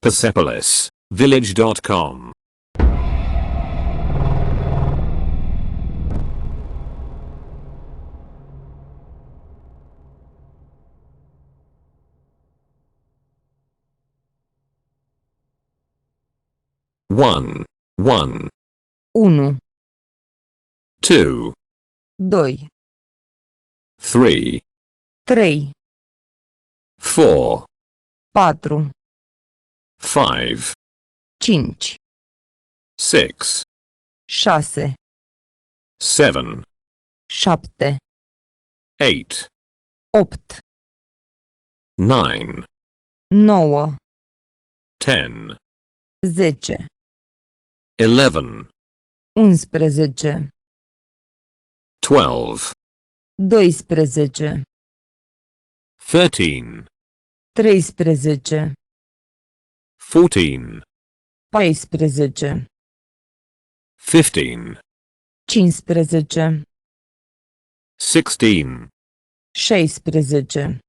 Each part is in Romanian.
Persepolis, village.com. One, 1, 2, 2, 3, 3, 4, 4, 5, 5, 6, 6, 7, 7, 8, 8, 9, 9, 10, 10, 11, 11, 12, 12, 13, 13, 14, 14, 15, 15, 16, 16,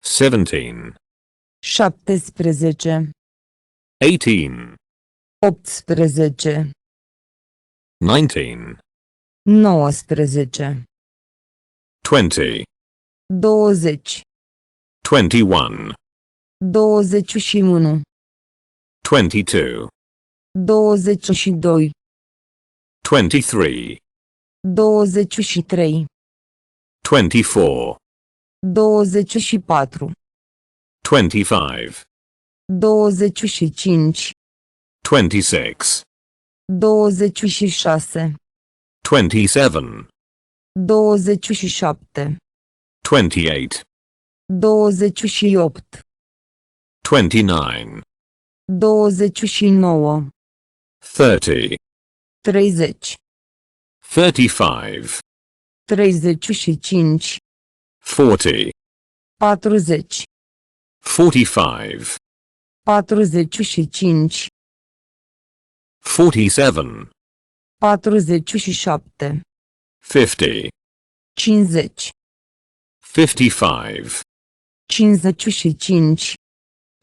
17, 17, 18, 18, 19, 19, 20, 20, 21, 21, 22, 22, 23, 23, 24, 24, 25, 25, 26, 26, 27, 27, 28, 28, 29, 29, 30, 30, 35, 35, 40, 40, 45, 45, 47, 47, 50, 50, 55, 55,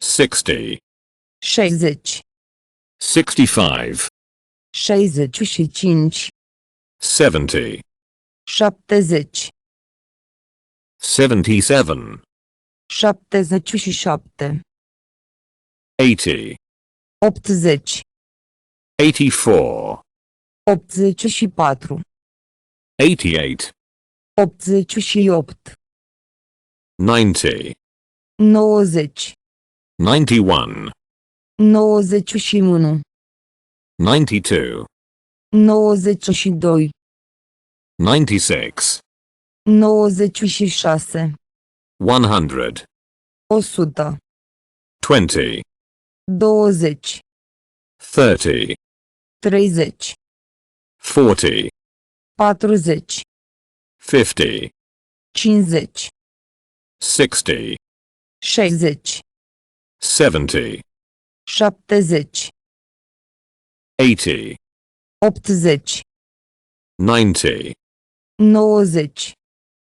60, 60, 65, 65, 70, 70, 77, 77, 80, 80, 84, 84, 88, 88, 90, 90, 91, 91, 92, 92, 96, 96, 100, 100, 20, 20, 30, 30, 40, 40, 50, 50, 60, 60, 70, 70, 80, 80, 90, 90,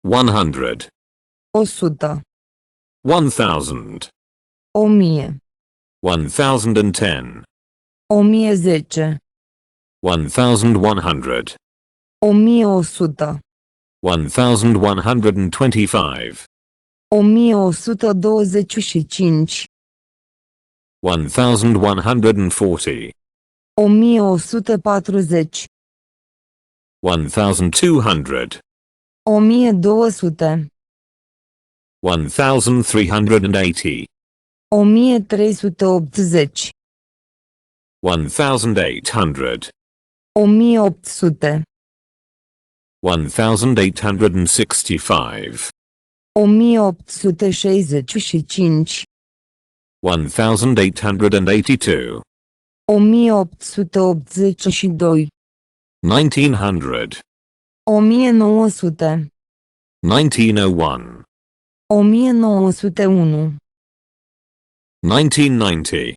100, 100, 1000, 1000, 1010, 1010, 1100, 1100, 1125, 1125, 1140, 1140, 1200, 1200, 1380, 1380, 1800, 1800, 1865, 1865, 1882, 1882, 1900, 1900, 1901, 1901, 1990,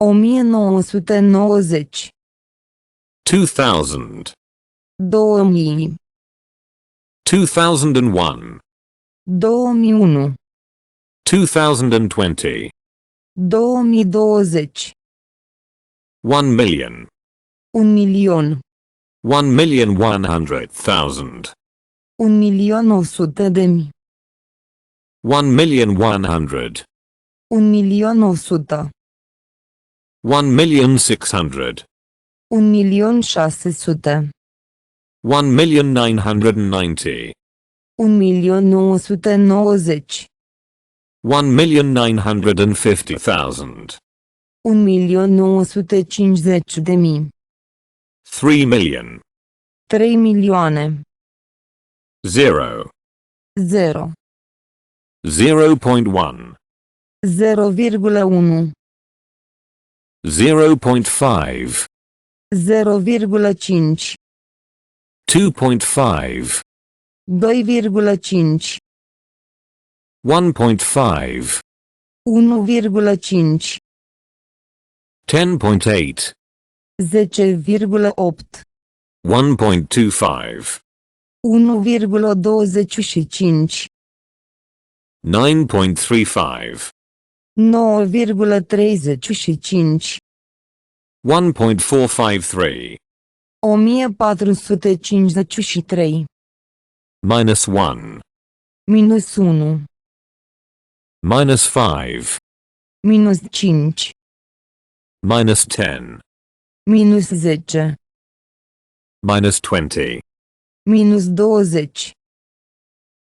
1990, 2000, 2000, 2001, 2001, 2020, 2020. 1,000,000. 1.000.000. 1,100,000. 1.100.000. 1,100,000. 1.100.000. 1,600,000. 1.600.000. 1,990,000. 1.990.000. 1,950,000. 1.950.000. 3,000,000. 3 milioane. 0. 0. 0.1. 0,1. 0.5. 0,5. 2.5. 2,5. 1.5. 1,5. 10.8. 10,8. 1.25. 1,25. 9.35. 9,35. 1.453. 1453. Minus 1. Minus 1. Minus 5. Minus 5. Minus 10. Minus 10. Minus 20. Minus 20.